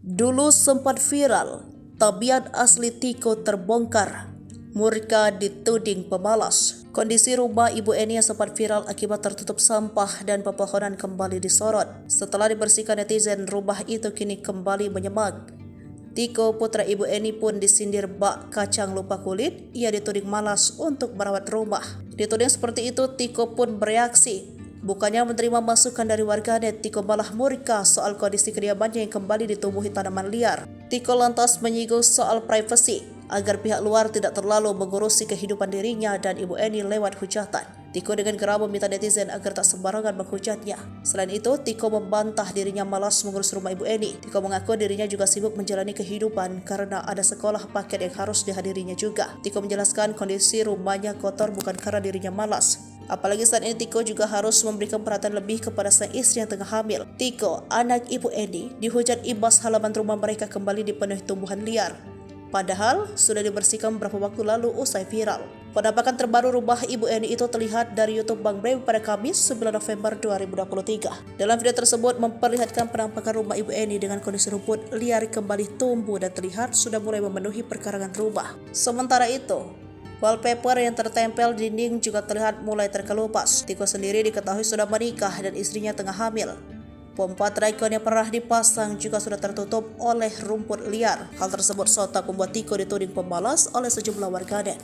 Dulu sempat viral, tabiat asli Tiko terbongkar. Murka dituding pemalas. Kondisi rumah Ibu Eni yang sempat viral akibat tertutup sampah dan pepohonan kembali disorot. Setelah dibersihkan netizen, rumah itu kini kembali menyemak. Tiko, putra Ibu Eni, pun disindir bak kacang lupa kulit. Ia dituding malas untuk merawat rumah. Dituding seperti itu, Tiko pun bereaksi. Bukannya menerima masukan dari warganet, Tiko malah murka soal kondisi kediamannya yang kembali ditumbuhi tanaman liar. Tiko lantas menyinggung soal privasi agar pihak luar tidak terlalu mengurusi kehidupan dirinya dan Ibu Eni lewat hujatan. Tiko dengan geram meminta netizen agar tak sembarangan menghujatnya. Selain itu, Tiko membantah dirinya malas mengurus rumah Ibu Eni. Tiko mengaku dirinya juga sibuk menjalani kehidupan karena ada sekolah paket yang harus dihadirinya juga. Tiko menjelaskan kondisi rumahnya kotor bukan karena dirinya malas. Apalagi saat ini Tiko juga harus memberikan perhatian lebih kepada sang istri yang tengah hamil. Tiko, anak Ibu Eni, dihujat imbas halaman rumah mereka kembali dipenuhi tumbuhan liar. Padahal sudah dibersihkan beberapa waktu lalu usai viral. Penampakan terbaru rumah Ibu Eni itu terlihat dari YouTube Bang Breu pada Kamis 9 November 2023. Dalam video tersebut memperlihatkan penampakan rumah Ibu Eni dengan kondisi rumput liar kembali tumbuh dan terlihat sudah mulai memenuhi perkarangan rumah. Sementara itu, wallpaper yang tertempel dinding juga terlihat mulai terkelupas. Tiko sendiri diketahui sudah menikah dan istrinya tengah hamil. Pompa traikon yang pernah dipasang juga sudah tertutup oleh rumput liar. Hal tersebut sontak membuat Tiko dituding pemalas oleh sejumlah warganet.